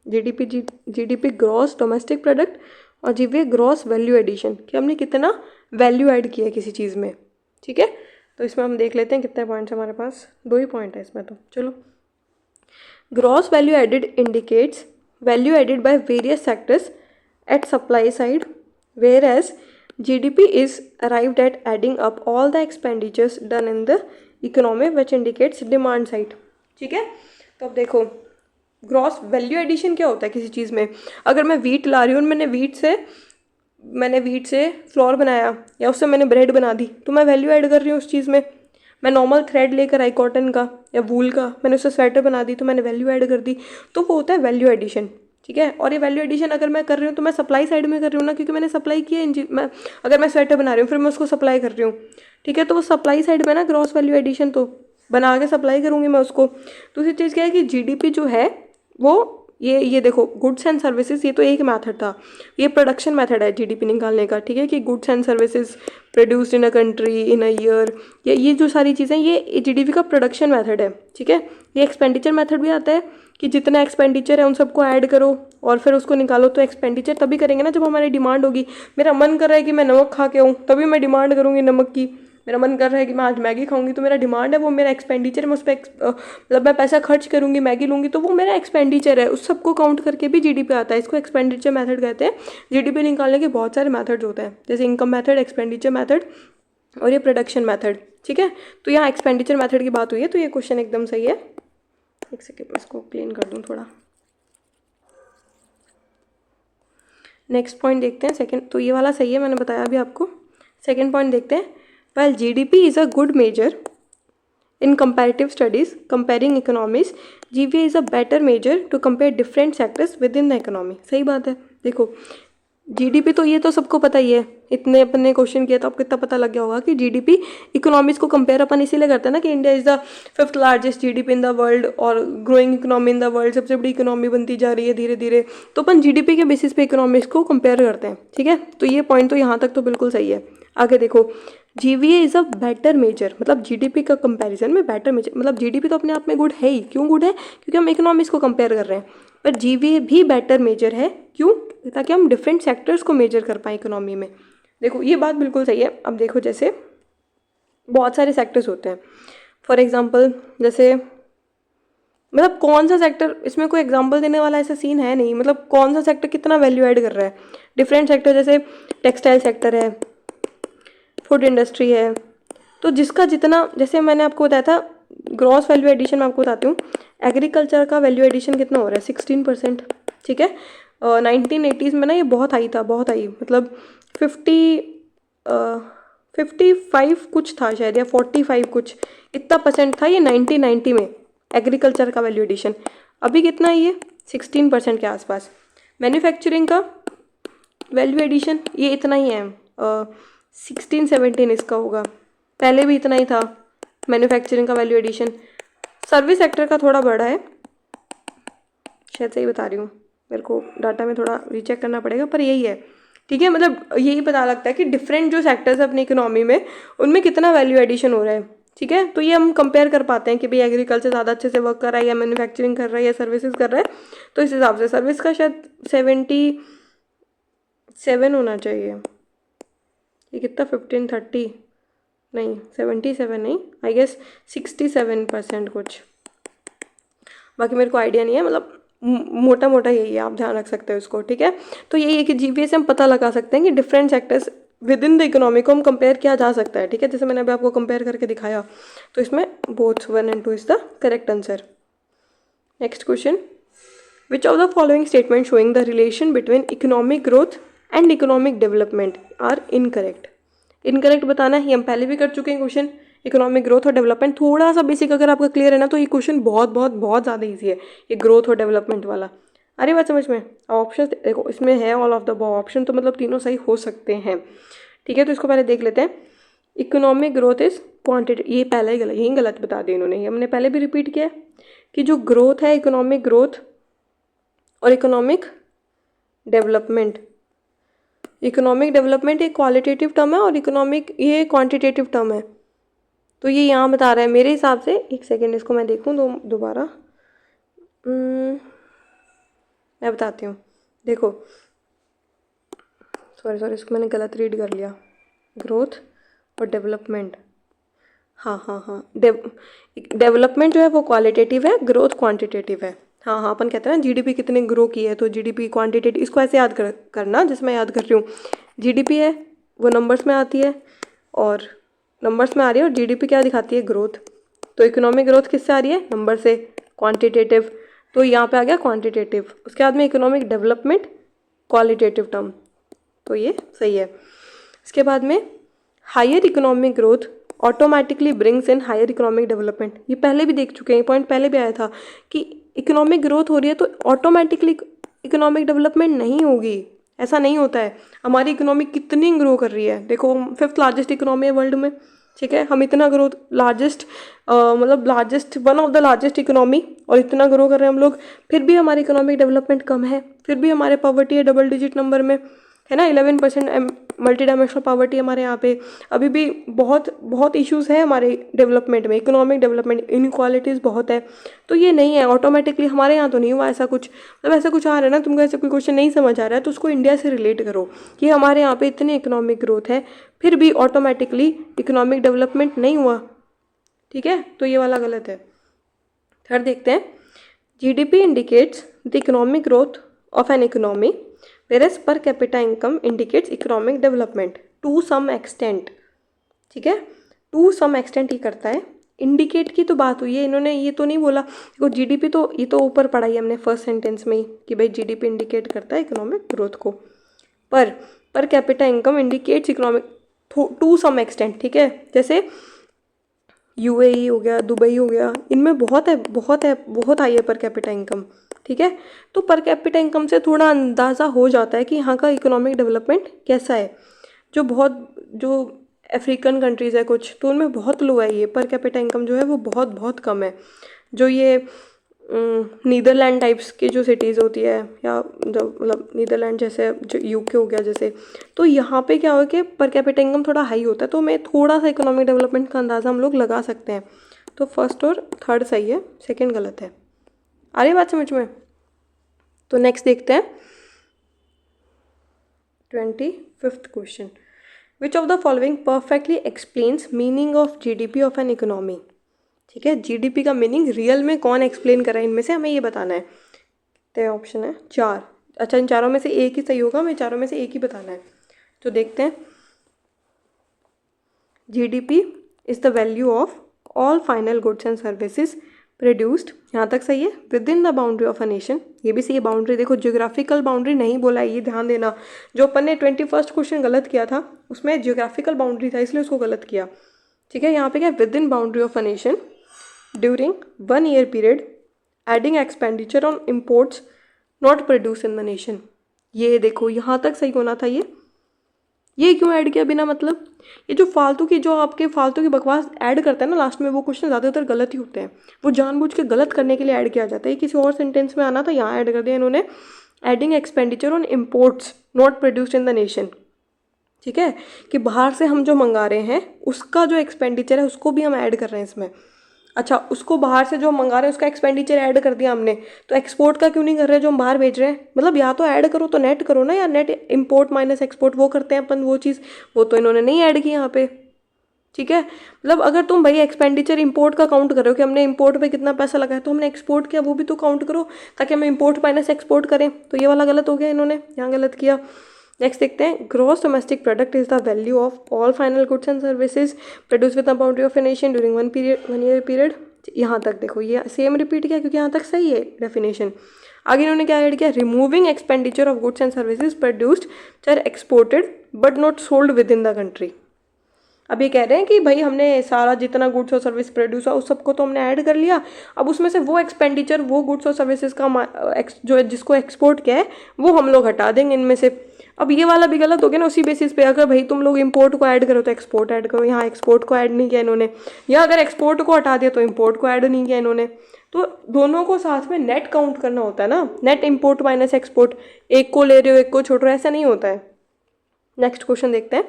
GDP gross domestic product और जीवीए ग्रॉस वैल्यू एडिशन, कि हमने कितना वैल्यू ऐड किया है किसी चीज़ में, ठीक है। तो इसमें हम देख लेते हैं कितने पॉइंट्स हमारे पास, 2 ही पॉइंट है इसमें तो। चलो, gross value added indicates value added by various sectors at supply side, whereas GDP is arrived at adding up all the expenditures done in the economy which indicates demand side, ठीक है। तो अब देखो, gross value addition क्या होता है किसी चीज़ में। अगर मैं वीट ला रही हूँ, मैंने वीट से फ्लोर बनाया या उससे मैंने ब्रेड बना दी, तो मैं वैल्यू ऐड कर रही हूँ उस चीज़ में। मैं नॉर्मल थ्रेड लेकर आई कॉटन का या वूल का, मैंने उससे स्वेटर बना दी, तो मैंने वैल्यू ऐड कर दी, तो वो होता है वैल्यू एडिशन, ठीक है। और ये वैल्यू एडिशन अगर मैं कर रही हूँ तो मैं सप्लाई साइड में कर रही हूँ ना, क्योंकि मैंने सप्लाई किया है। अगर मैं स्वेटर बना रही हूँ फिर मैं उसको सप्लाई कर रही हूँ, ठीक है, तो वो सप्लाई साइड में ना ग्रॉस वैल्यू एडिशन, तो बना के सप्लाई करूँगी मैं उसको। दूसरी चीज़ क्या है कि जीडीपी जो है वो ये देखो, गुड्स एंड सर्विसेज, ये तो एक मेथड था, ये प्रोडक्शन मेथड है जीडीपी निकालने का, ठीक है, कि goods and services produced in a country in a year, ये जो सारी चीज़ें, ये जीडीपी का प्रोडक्शन मेथड है, ठीक है। ये एक्सपेंडिचर मेथड भी आता है कि जितना एक्सपेंडिचर है उन सबको ऐड करो और फिर उसको निकालो। तो एक्सपेंडिचर तभी करेंगे ना जब हमारी डिमांड होगी। मेरा मन कर रहा है कि मैं नमक खा के आऊँ, तभी मैं डिमांड करूँगी नमक की। मेरा मन कर रहा है कि मैं आज मैगी खाऊंगी, तो मेरा डिमांड है, वो मेरा एक्सपेंडिचर, मैं उस पर मतलब मैं पैसा खर्च करूंगी, मैगी लूँगी, तो वो मेरा एक्सपेंडिचर है। उस सबको काउंट करके भी जीडीपी आता है। इसको एक्सपेंडिचर मेथड कहते हैं। जीडीपी निकालने के बहुत सारे मेथड्स होते हैं, जैसे इनकम मेथड, एक्सपेंडिचर मेथड और ये प्रोडक्शन मेथड, ठीक है। तो यहाँ एक्सपेंडिचर मेथड की बात हुई है, तो ये क्वेश्चन एकदम सही है। एक सेकेंड मैं इसको क्लीन कर दूँ थोड़ा। नेक्स्ट पॉइंट देखते हैं, सेकंड, तो ये वाला सही है, मैंने बताया अभी आपको। सेकंड पॉइंट देखते हैं। While GDP is a good measure in comparative studies comparing economies, GVA is a better measure to compare different sectors within the economy। सही बात है। देखो, जीडीपी तो ये तो सबको पता ही है, इतने अपने क्वेश्चन किया तो आपको इतना पता लग गया होगा कि जीडीपी इकोनॉमीज को कंपेयर अपन इसीलिए करते हैं ना, कि India is the 5th largest GDP in the world और growing economy in the world, सबसे बड़ी इकोनॉमी बनती जा रही है धीरे धीरे। तो अपन जीडीपी के बेसिस पे इकोनॉमीज को कंपेयर करते हैं, ठीक है। तो ये पॉइंट तो यहाँ तक तो बिल्कुल सही है। आगे देखो, GVA is a better measure, मतलब जीडीपी का कंपैरिजन में बेटर मेजर, मतलब जीडीपी तो अपने आप में गुड है ही। क्यों गुड है? क्योंकि हम इकोनॉमीज को कंपेयर कर रहे हैं। पर जीवीए भी बेटर मेजर है, क्यों? ताकि हम डिफरेंट सेक्टर्स को मेजर कर पाएँ इकोनॉमी में। देखो, ये बात बिल्कुल सही है। अब देखो, जैसे बहुत सारे सेक्टर्स होते हैं, फॉर एग्जाम्पल जैसे, मतलब कौन सा सेक्टर, इसमें कोई एग्जांपल देने वाला ऐसा सीन है नहीं, मतलब कौन सा सेक्टर कितना वैल्यू ऐड कर रहा है। डिफरेंट सेक्टर, जैसे टेक्सटाइल सेक्टर है, फूड इंडस्ट्री है, तो जिसका जितना, जैसे मैंने आपको बताया था ग्रॉस वैल्यू एडिशन, मैं आपको बताती हूँ। एग्रीकल्चर का वैल्यू एडिशन कितना हो रहा है? 16%, ठीक है। 1980s में ना ये बहुत हाई था, बहुत हाई, मतलब 55 कुछ था शायद, या 45 कुछ, इतना परसेंट था ये 1990 में एग्रीकल्चर का वैल्यू एडिशन। अभी कितना है ये? 16% के आसपास। मैन्युफैक्चरिंग का वैल्यू एडिशन ये इतना ही है, 16-17 इसका होगा, पहले भी इतना ही था मैन्युफैक्चरिंग का वैल्यू एडिशन। सर्विस सेक्टर का थोड़ा बड़ा है, शायद सही बता रही हूँ, मेरे को डाटा में थोड़ा रीचेक करना पड़ेगा, पर यही है। ठीक है, मतलब यही पता लगता है कि डिफरेंट जो सेक्टर्स है अपनी इकोनॉमी में, उनमें कितना वैल्यू एडिशन हो रहा है। ठीक है, तो ये हम कंपेयर कर पाते हैं कि भाई एग्रीकल्चर ज़्यादा अच्छे से वर्क कर रहा है या मैन्युफैक्चरिंग कर रहा है या सर्विसेज कर रहा है। तो इस हिसाब से सर्विस का शायद 77 होना चाहिए। ये कितना 1530 नहीं 77 नहीं, आई गेस 67% कुछ, बाकी मेरे को आइडिया नहीं है, मतलब मोटा मोटा यही है, आप ध्यान रख सकते हो इसको। ठीक है, तो यही है कि जीपीए से हम पता लगा सकते हैं कि different sectors with in the economy को हम कंपेयर किया जा सकता है। ठीक है, जैसे मैंने अभी आपको कंपेयर करके दिखाया, तो इसमें both 1 and 2 is the correct answer. Next question, which of the following statement showing the relation between economic growth and economic development are incorrect. Incorrect बताना है, ये हम पहले भी कर चुके हैं क्वेश्चन। इकोनॉमिक ग्रोथ और डेवलपमेंट थोड़ा सा बेसिक अगर आपका क्लियर है ना, तो ये क्वेश्चन बहुत बहुत बहुत ज़्यादा ईजी है, ये ग्रोथ और डेवलपमेंट वाला। अरे बात समझ में, ऑप्शन देखो इसमें है all of the above option, तो मतलब तीनों सही हो सकते हैं। ठीक है, तो इसको पहले देख लेते हैं। इकोनॉमिक ग्रोथ इज क्वांटिटी, ये पहले ही गलत, यही गलत बता दिया इन्होंने, ये हमने पहले भी रिपीट किया है कि जो ग्रोथ है, इकोनॉमिक ग्रोथ और इकोनॉमिक डेवलपमेंट, इकोनॉमिक डेवलपमेंट एक क्वालिटेटिव टर्म है और इकोनॉमिक ये क्वांटिटेटिव टर्म है। तो ये यहाँ बता रहा है मेरे हिसाब से, एक सेकेंड इसको मैं देखूँ दोबारा, मैं बताती हूँ। देखो सॉरी इसको मैंने गलत रीड कर लिया, ग्रोथ और डेवलपमेंट, हाँ डेवलपमेंट जो है वो क्वालिटेटिव है, ग्रोथ क्वांटिटेटिव है। हाँ अपन कहते हैं ना जीडीपी कितने ग्रो की है, तो जीडीपी क्वांटिटेटिव, इसको ऐसे याद करना जैसे मैं याद कर रही हूँ। जीडीपी है वो नंबर्स में आती है और नंबर्स में आ रही है, और जीडीपी क्या दिखाती है, ग्रोथ। तो इकोनॉमिक ग्रोथ किससे आ रही है, नंबर से, क्वांटिटेटिव, तो यहाँ पे आ गया क्वांटिटेटिव। उसके बाद में इकोनॉमिक डेवलपमेंट क्वालिटेटिव टर्म, तो ये सही है। इसके बाद में higher economic growth automatically brings in higher economic development, ये पहले भी देख चुके हैं, ये पॉइंट पहले भी आया था कि इकोनॉमिक ग्रोथ हो रही है तो ऑटोमेटिकली इकोनॉमिक डेवलपमेंट नहीं होगी, ऐसा नहीं होता है। हमारी इकोनॉमी कितनी ग्रो कर रही है, देखो 5th लार्जेस्ट इकोनॉमी है वर्ल्ड में। ठीक है, हम इतना ग्रोथ लार्जेस्ट मतलब largest one of the largest economy, और इतना ग्रो कर रहे हैं हम लोग, फिर भी हमारी इकोनॉमिक डेवलपमेंट कम है, फिर भी हमारे पॉवर्टी है डबल डिजिट नंबर में, है ना, 11% मल्टी डायमेंशनल पॉवर्टी हमारे यहाँ पे। अभी भी बहुत बहुत इश्यूज़ है हमारे डेवलपमेंट में, इकोनॉमिक डेवलपमेंट, इनक्वालिटीज़ बहुत है। तो ये नहीं है ऑटोमेटिकली, हमारे यहाँ तो नहीं हुआ ऐसा कुछ, मतलब ऐसा कुछ आ रहा है ना, तुमको ऐसा कोई क्वेश्चन नहीं समझ आ रहा है तो उसको इंडिया से रिलेट करो कि हमारे यहाँ पे इतनी इकोनॉमिक ग्रोथ है फिर भी ऑटोमेटिकली इकोनॉमिक डेवलपमेंट नहीं हुआ। ठीक है, तो ये वाला गलत है। थर्ड देखते हैं, GDP indicates the economic growth of an economy whereas per capita income indicates economic development to some extent। ठीक है, टू सम एक्सटेंट ही करता है। इंडिकेट की तो बात हुई है, इन्होंने ये तो नहीं बोला, देखो जीडीपी तो ये तो ऊपर पढ़ा ही हमने फर्स्ट सेंटेंस में ही कि भाई जीडीपी इंडिकेट करता है इकोनॉमिक ग्रोथ को, per capita income indicates economic to some extent. ठीक है, जैसे यूएई हो गया, दुबई हो गया, इनमें बहुत हाई है पर कैपिटा इनकम। ठीक है, तो पर कैपिटा इनकम से थोड़ा अंदाज़ा हो जाता है कि यहाँ का इकोनॉमिक डेवलपमेंट कैसा है। जो अफ्रीकन कंट्रीज़ है कुछ, तो उनमें बहुत लो है ये पर कैपिटा इनकम जो है वो बहुत कम है। जो ये नीदरलैंड टाइप्स की जो सिटीज़ होती है, या जो मतलब नीदरलैंड जैसे जो यूके हो गया जैसे, तो यहाँ पे क्या हो कि पर कैपिटा इनकम थोड़ा हाई होता है, तो मैं थोड़ा सा इकोनॉमिक डेवलपमेंट का अंदाज़ा हम लोग लगा सकते हैं। तो फर्स्ट और थर्ड सही है, सेकंड गलत है। आ रही बात समझ में? तो नेक्स्ट देखते हैं 25th question, which of the following perfectly explains meaning of GDP of an economy. ठीक है, जीडीपी का मीनिंग रियल में कौन एक्सप्लेन कर रहा है, इनमें से हमें ये बताना है। तो ऑप्शन है 4, अच्छा इन चारों में से एक ही सही होगा, हमें चारों में से एक ही बताना है। तो देखते हैं, GDP is the value of all final goods and services produced, यहाँ तक सही है, with in the boundary of a nation, ये भी सही है। बाउंड्री देखो जियोग्राफिकल बाउंड्री नहीं बोला है, ये ध्यान देना। जो अपन ने 21st क्वेश्चन गलत किया था उसमें जियोग्राफिकल बाउंड्री था, इसलिए उसको गलत किया। ठीक है, यहाँ पे क्या, with in boundary of a nation during 1 year period adding expenditure on imports not produce in the nation, ये देखो यहाँ तक सही होना था ये। ये क्यों ऐड किया बिना मतलब? ये जो आपके फालतू की बकवास ऐड करते हैं ना लास्ट में, वो क्वेश्चन ज़्यादातर गलत ही होते हैं। वो जानबूझ के गलत करने के लिए ऐड किया जाता है। किसी और सेंटेंस में आना था, यहाँ ऐड कर दिया इन्होंने। Adding expenditure on imports not produced in the nation. ठीक है, कि बाहर से हम जो मंगा रहे हैं उसका जो एक्सपेंडिचर है उसको भी हम ऐड कर रहे हैं इसमें। अच्छा, उसको बाहर से जो मंगा रहे हैं उसका एक्सपेंडिचर ऐड कर दिया हमने, तो एक्सपोर्ट का क्यों नहीं कर रहे जो हम बाहर भेज रहे हैं? मतलब या तो ऐड करो तो नेट करो ना यार, नेट इम्पोर्ट माइनस एक्सपोर्ट वो करते हैं अपन, वो चीज़ वो तो इन्होंने नहीं ऐड की यहाँ पे। ठीक है, मतलब अगर तुम भाई एक्सपेंडिचर इंपोर्ट का काउंट कर रहे हो कि हमने इंपोर्ट पे कितना पैसा लगाया, तो हमने एक्सपोर्ट किया वो भी तो काउंट करो, ताकि हम इंपोर्ट माइनस एक्सपोर्ट करें। तो ये वाला गलत हो गया, इन्होंने यहाँ गलत किया। नेक्स्ट देखते हैं, gross domestic product is the value of all final goods and services produce with the boundary of a nation during 1 year period. यहाँ तक देखो ये सेम रिपीट किया क्योंकि यहाँ तक सही है डेफिनेशन। आगे इन्होंने क्या ऐड किया, removing expenditure of goods and services produced are exported but not sold within the country. अब ये कह रहे हैं कि भाई हमने सारा जितना गुड्स और सर्विस प्रोड्यूस हुआ उस सबको तो हमने ऐड कर लिया, अब उसमें से वो एक्सपेंडिचर वो गुड्स और सर्विसेज का जो जिसको एक्सपोर्ट किया है वो हम लोग हटा देंगे इनमें से। अब ये वाला भी गलत हो गया ना उसी बेसिस पे, अगर भाई तुम लोग इंपोर्ट को ऐड करो तो एक्सपोर्ट ऐड करो, यहाँ एक्सपोर्ट को ऐड नहीं किया इन्होंने, या अगर एक्सपोर्ट को हटा दिया तो इम्पोर्ट को ऐड नहीं किया इन्होंने। तो दोनों को साथ में नेट काउंट करना होता है ना, नेट इम्पोर्ट माइनस एक्सपोर्ट, एक को ले रहे हो एक को छोड़ रहे हो, ऐसा नहीं होता है। नेक्स्ट क्वेश्चन देखते हैं,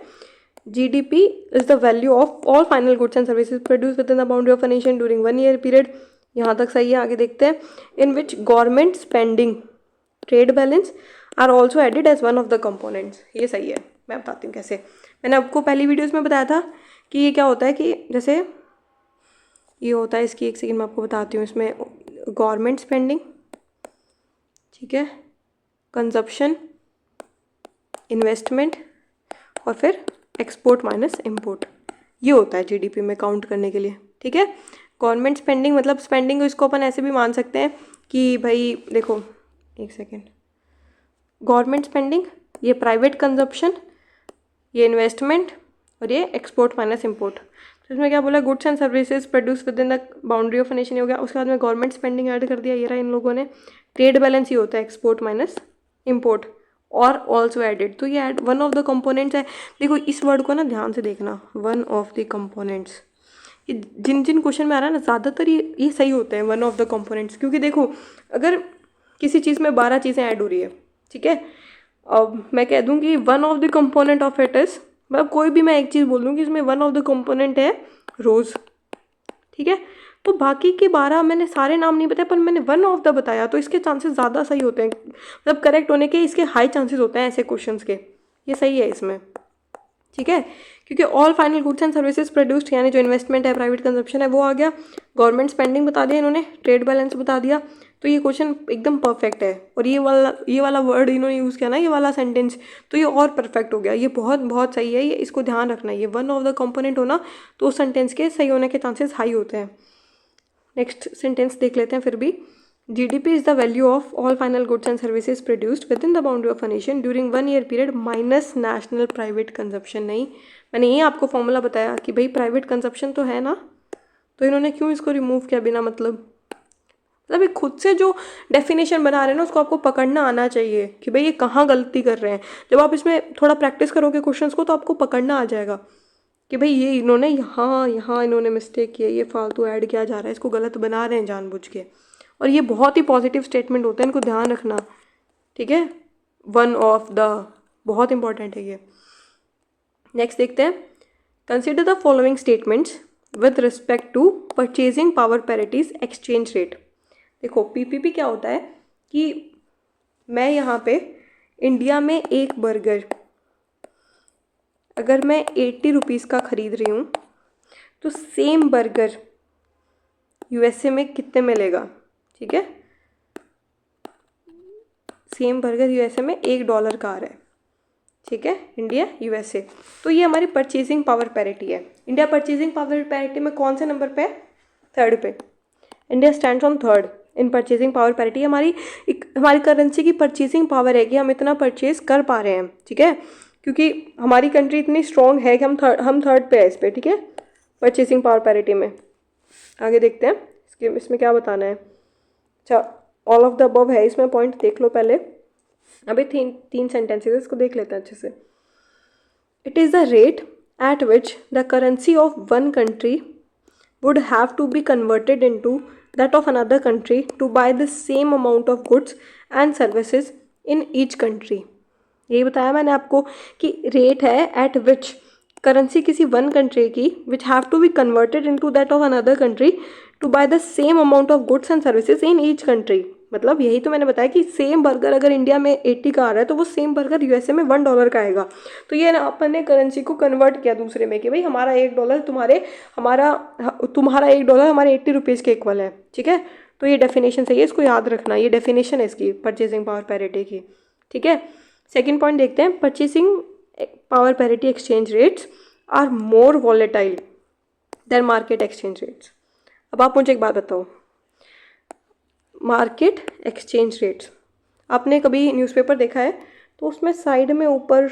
GDP is the value of all final goods and services produced within the boundary of a nation during 1 year period। यहाँ तक सही है। आगे देखते हैं, in which government spending, trade balance are also added as one of the components। ये सही है, मैं बताती हूँ कैसे। मैंने आपको पहली वीडियोस में बताया था कि ये क्या होता है, कि जैसे ये होता है, इसकी एक सेकंड मैं आपको बताती हूँ। इसमें गवर्नमेंट स्पेंडिंग, ठीक है, कंजप्शन, इन्वेस्टमेंट और फिर एक्सपोर्ट माइनस इम्पोर्ट, ये होता है जीडीपी में काउंट करने के लिए। ठीक है, गवर्नमेंट स्पेंडिंग मतलब स्पेंडिंग को इसको अपन ऐसे भी मान सकते हैं कि भाई देखो एक सेकेंड, गवर्नमेंट स्पेंडिंग, ये प्राइवेट कंजप्शन, ये इन्वेस्टमेंट और ये एक्सपोर्ट माइनस इम्पोर्ट। तो इसमें क्या बोला, goods and services produce with in the boundary of nation हो गया। उसके बाद में गवर्नमेंट स्पेंडिंग ऐड कर दिया, ये रहा इन लोगों ने। ट्रेड बैलेंस ही होता है एक्सपोर्ट माइनस इम्पोर्ट और ऑल्सो एडेड, तो ये add one of the components है। देखो इस वर्ड को ना ध्यान से देखना, वन ऑफ द कंपोनेंट्स, ये जिन जिन क्वेश्चन में आ रहा है ना ज़्यादातर ये सही होते हैं, वन ऑफ द कंपोनेंट्स। क्योंकि देखो अगर किसी चीज़ में 12 चीज़ें ऐड हो रही है, ठीक है, अब मैं कह दूँ कि one of the component of it is, मतलब कोई भी मैं एक चीज़ बोल दूँ कि इसमें वन ऑफ द कंपोनेंट है रोज़, ठीक है, तो बाकी के 12 मैंने सारे नाम नहीं बताए पर मैंने वन ऑफ द बताया, तो इसके चांसेस ज़्यादा सही होते हैं, मतलब करेक्ट होने के इसके हाई चांसेस होते हैं ऐसे क्वेश्चंस के। ये सही है इसमें, ठीक है, क्योंकि all final goods and services produced, यानी जो इन्वेस्टमेंट है, प्राइवेट कंजप्शन है, वो आ गया। गवर्नमेंट स्पेंडिंग बता दिया इन्होंने, ट्रेड बैलेंस बता दिया, तो ये क्वेश्चन एकदम परफेक्ट है। और ये वाला वर्ड इन्होंने यूज़ किया ना, ये वाला सेंटेंस, तो ये और परफेक्ट हो गया। ये बहुत बहुत सही है, ये इसको ध्यान रखना, ये वन ऑफ द कंपोनेंट होना तो उस सेंटेंस के सही होने के चांसेस हाई होते हैं। नेक्स्ट सेंटेंस देख लेते हैं फिर भी, GDP is the value of all final goods and services produced within the boundary of a nation during 1 year period minus national private consumption. नहीं, मैंने ये आपको फॉर्मूला बताया कि भाई प्राइवेट कंजप्शन तो है ना, तो इन्होंने क्यों इसको रिमूव किया बिना मतलब ये खुद से जो डेफिनेशन बना रहे हैं ना उसको आपको पकड़ना आना चाहिए कि भाई ये कहाँ गलती कर रहे हैं। जब आप इसमें थोड़ा प्रैक्टिस करोगे क्वेश्चंस को तो आपको पकड़ना आ जाएगा कि भाई ये इन्होंने यहाँ इन्होंने मिस्टेक किया, ये फालतू ऐड किया जा रहा है, इसको गलत बना रहे हैं जानबूझ के। और ये बहुत ही पॉजिटिव स्टेटमेंट होता है, इनको ध्यान रखना, ठीक है, वन ऑफ द, बहुत इंपॉर्टेंट है ये। नेक्स्ट देखते हैं, consider the following statements with respect to purchasing power parities exchange rate. देखो पीपीपी क्या होता है कि मैं यहाँ पे इंडिया में एक बर्गर अगर मैं 80 रुपीज़ का ख़रीद रही हूँ तो सेम बर्गर यूएसए में कितने में लेगा, ठीक है, सेम बर्गर यूएसए में $1 का आ रहा है, ठीक है, इंडिया यूएसए। तो ये हमारी परचेजिंग पावर पैरिटी है। इंडिया परचेजिंग पावर पैरिटी में कौन से नंबर पे है, 3rd पे। India stands on 3rd in purchasing power parity. हमारी करेंसी की परचेजिंग पावर है कि हम इतना परचेज कर पा रहे हैं, ठीक है, क्योंकि हमारी कंट्री इतनी स्ट्रॉन्ग है कि हम 3rd पे है इस पर, ठीक है, परचेजिंग पावर पैरिटी में। आगे देखते हैं इसमें क्या बताना है। अच्छा, ऑल ऑफ द अबव है इसमें, पॉइंट देख लो पहले। अभी तीन सेंटेंसेस इसको देख लेते हैं अच्छे से। It is the rate at which the currency of one country would have to be converted into that of another country to buy the same amount of goods and services in each country. यही बताया मैंने आपको कि rate है at which currency किसी one country की which have to be converted into that of another country to buy the same amount of goods and services in each country. मतलब यही तो मैंने बताया कि सेम बर्गर अगर इंडिया में 80 का आ रहा है तो वो सेम बर्गर यूएसए में $1 का आएगा. तो ये ना अपन ने करेंसी को कन्वर्ट किया दूसरे में कि भाई हमारा $1 तुम्हारा $1 हमारे 80 रुपीज़ के इक्वल है. ठीक है, तो ये डेफिनेशन सही है, इसको याद रखना. ये डेफिनेशन है इसकी परचेसिंग पावर पैरिटी की. ठीक है, सेकेंड पॉइंट देखते हैं. Purchasing power parity exchange rates are more volatile than market exchange rates. अब आप मुझे एक बात बताओ, मार्केट एक्सचेंज रेट्स आपने कभी न्यूज़पेपर देखा है तो उसमें साइड में ऊपर,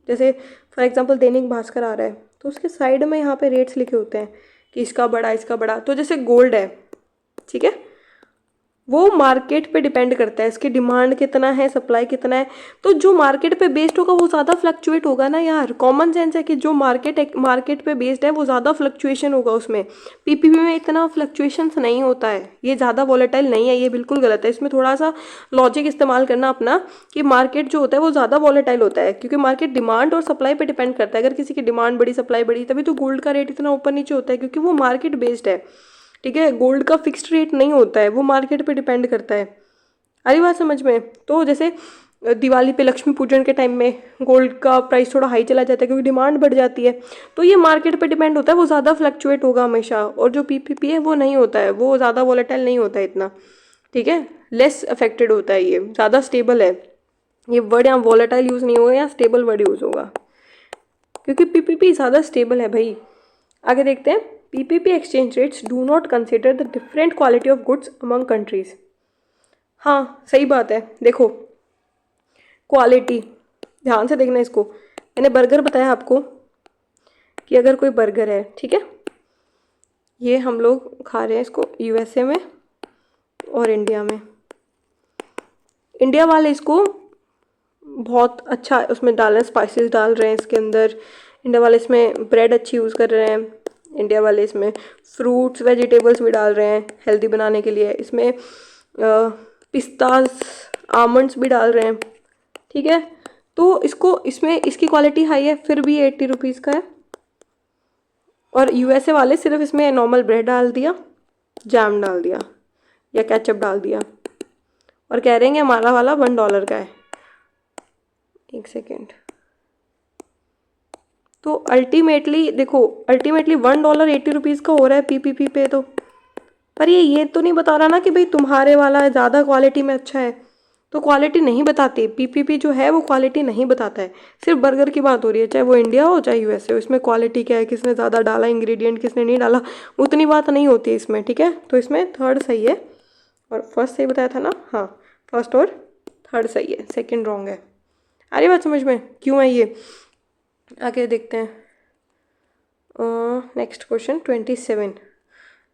जैसे फॉर एग्जांपल दैनिक भास्कर आ रहा है तो उसके साइड में यहाँ पे रेट्स लिखे होते हैं कि इसका बड़ा इसका बड़ा. तो जैसे गोल्ड है, ठीक है, वो मार्केट पे डिपेंड करता है, इसकी डिमांड कितना है, सप्लाई कितना है. तो जो मार्केट पे बेस्ड होगा वो ज़्यादा फ्लक्चुएट होगा ना यार. कॉमन सेंस है कि जो मार्केट पे बेस्ड है वो ज़्यादा फ्लक्चुएशन होगा उसमें. पीपीपी में इतना फ्लक्चुएशंस नहीं होता है, ये ज़्यादा वॉलेटाइल नहीं है. ये बिल्कुल गलत है. इसमें थोड़ा सा लॉजिक इस्तेमाल करना अपना कि मार्केट जो होता है वो ज़्यादा वॉलेटाइल होता है क्योंकि मार्केट डिमांड और सप्लाई पर डिपेंड करता है. अगर किसी की डिमांड बड़ी सप्लाई बड़ी तभी तो गोल्ड का रेट इतना ऊपर नीचे होता है क्योंकि वो मार्केट बेस्ड है. ठीक है, गोल्ड का फिक्स्ड रेट नहीं होता है, वो मार्केट पे डिपेंड करता है. आई बात समझ में. तो जैसे दिवाली पे लक्ष्मी पूजन के टाइम में गोल्ड का प्राइस थोड़ा हाई चला जाता है क्योंकि डिमांड बढ़ जाती है. तो ये मार्केट पे डिपेंड होता है, वो ज़्यादा फ्लक्चुएट होगा हमेशा. और जो पीपीपी है वो नहीं होता है, वो ज़्यादा वॉलेटाइल नहीं होता है इतना. ठीक है, लेस अफेक्टेड होता है, ये ज़्यादा स्टेबल है. ये वर्ड यहाँ वॉलेटाइल यूज़ नहीं होगा, यहाँ स्टेबल वर्ड यूज़ होगा क्योंकि पीपीपी ज़्यादा स्टेबल है भाई. आगे देखते हैं. PPP exchange rates do not consider the different quality of goods among countries. हाँ सही बात है. देखो क्वालिटी ध्यान से देखना इसको. मैंने बर्गर बताया आपको कि अगर कोई बर्गर है, ठीक है, ये हम लोग खा रहे हैं इसको यूएसए में और इंडिया में. इंडिया वाले इसको बहुत अच्छा उसमें डाल रहे हैं, स्पाइसेस डाल रहे हैं इसके अंदर. इंडिया वाले इसमें ब्रेड अच्छी यूज़ कर रहे हैं. इंडिया वाले इसमें फ्रूट्स वेजिटेबल्स भी डाल रहे हैं हेल्दी बनाने के लिए. इसमें पिस्तास आमंड्स भी डाल रहे हैं. ठीक है, तो इसमें इसकी क्वालिटी हाई है फिर भी 80 रुपीज़ का है. और यूएसए वाले सिर्फ इसमें नॉर्मल ब्रेड डाल दिया, जैम डाल दिया या केचप डाल दिया और कह रहे हैं कि हमारा वाला $1 का है. एक सेकेंड. तो अल्टीमेटली देखो, अल्टीमेटली $1 80 रुपीज़ का हो रहा है पीपीपी पे. तो पर ये तो नहीं बता रहा ना कि भाई तुम्हारे वाला ज़्यादा क्वालिटी में अच्छा है. तो क्वालिटी नहीं बताती पीपीपी जो है, वो क्वालिटी नहीं बताता है. सिर्फ बर्गर की बात हो रही है, चाहे वो इंडिया हो चाहे यूएसए हो. इसमें क्वालिटी क्या है, किसने ज़्यादा डाला इंग्रेडिएंट, किसने नहीं डाला, उतनी बात नहीं होती है इसमें. ठीक है, तो इसमें थर्ड सही है और फर्स्ट सही बताया था ना. हाँ, फर्स्ट और थर्ड सही है, सेकेंड रॉन्ग है. आ रही बात समझ में क्यों है ये. आगे देखते हैं. Next question 27.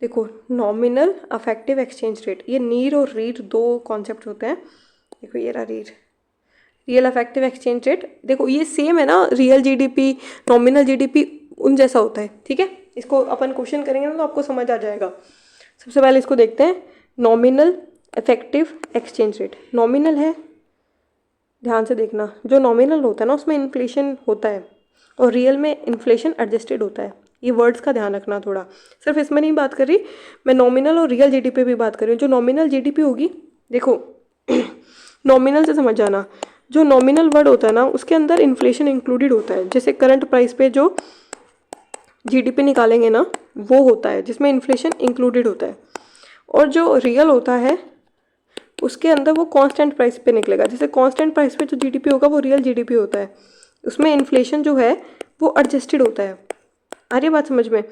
देखो नॉमिनल अफेक्टिव एक्सचेंज रेट. ये नीर और रीड दो कॉन्सेप्ट होते हैं. देखो ये रहा read. Real affective exchange rate देखो ये सेम है ना, रियल जीडीपी नॉमिनल जीडीपी उन जैसा होता है. ठीक है, इसको अपन क्वेश्चन करेंगे ना तो आपको समझ आ जाएगा. सबसे पहले इसको देखते हैं. Nominal effective exchange rate. Nominal है, ध्यान से देखना, जो नॉमिनल होता है ना उसमें इन्फ्लेशन होता है और रियल में इन्फ्लेशन एडजस्टेड होता है. ये वर्ड्स का ध्यान रखना थोड़ा. सिर्फ इसमें नहीं बात कर रही मैं, नॉमिनल और रियल जीडीपी भी बात कर रही हूँ. जो नॉमिनल जीडीपी होगी, देखो नॉमिनल से समझ जाना, जो नॉमिनल वर्ड होता है ना उसके अंदर इन्फ्लेशन इंक्लूडेड होता है. जैसे करंट प्राइस पे जो जीडीपी निकालेंगे ना वो होता है जिसमें इन्फ्लेशन इंक्लूडेड होता है. और जो रियल होता है उसके अंदर वो कांस्टेंट प्राइस पे निकलेगा. जैसे कांस्टेंट प्राइस पे जो जीडीपी होगा वो रियल जीडीपी होता है, उसमें इन्फ्लेशन जो है वो एडजस्टेड होता है. आ रही बात समझ में.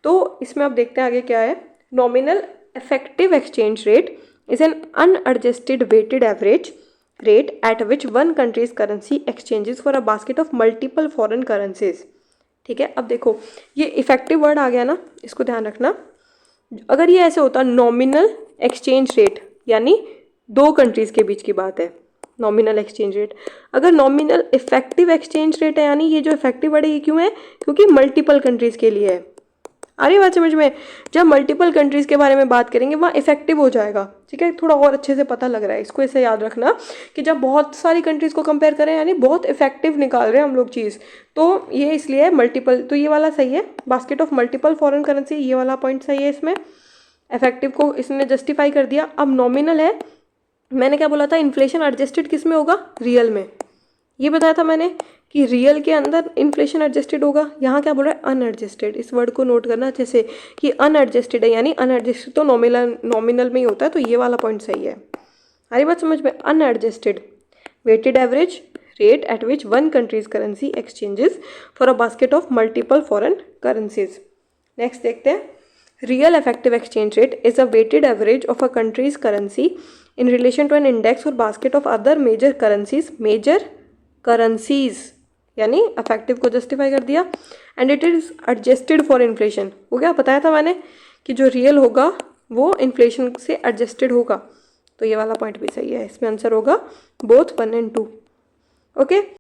तो इसमें आप देखते हैं आगे क्या है. Nominal effective exchange rate is an unadjusted weighted average rate at which one country's currency exchanges for a basket of multiple foreign currencies. ठीक है, अब देखो ये इफेक्टिव वर्ड आ गया ना, इसको ध्यान रखना. अगर ये ऐसे होता नॉमिनल एक्सचेंज रेट यानी दो कंट्रीज़ के बीच की बात है, नॉमिनल एक्सचेंज रेट। अगर नॉमिनल इफेक्टिव एक्सचेंज रेट है, यानी ये जो इफेक्टिव वर्ड है ये क्यों है, क्योंकि मल्टीपल कंट्रीज़ के लिए है। आ रही बात समझ में? जब मल्टीपल कंट्रीज़ के बारे में बात करेंगे वहाँ इफेक्टिव हो जाएगा, ठीक है, थोड़ा और अच्छे से पता लग रहा है। इसको ऐसे याद रखना कि जब बहुत सारी कंट्रीज़ को कंपेयर करें यानी बहुत इफेक्टिव निकाल रहे हैं हम लोग चीज़, तो ये इसलिए मल्टीपल, तो ये वाला सही है, basket of multiple foreign currency, ये वाला पॉइंट सही है इसमें। इफेक्टिव को इसने जस्टिफाई कर दिया। अब नॉमिनल है, मैंने क्या बोला था, इन्फ्लेशन एडजस्टेड किस में होगा, रियल में। ये बताया था मैंने कि रियल के अंदर इन्फ्लेशन एडजस्टेड होगा। यहाँ क्या बोल रहा है, अनएडजस्टेड। इस वर्ड को नोट करना अच्छे से कि अनएडजस्टेड है, यानी अनएडजस्टेड तो नॉमिनल में ही होता है, तो ये वाला पॉइंट सही है। हमारी बात समझ में? Unadjusted weighted average rate at which one country's currency exchanges for a basket of multiple foreign currencies. Next देखते हैं, real effective exchange rate is a weighted average of a country's currency in relation to an index or basket of other major currencies, यानी affective को justify कर दिया। And it is adjusted for inflation, हो गया, बताया था मैंने कि जो रियल होगा वो इन्फ्लेशन से एडजस्टेड होगा, तो ये वाला पॉइंट भी सही है। इसमें आंसर होगा बोथ 1 and 2। ओके।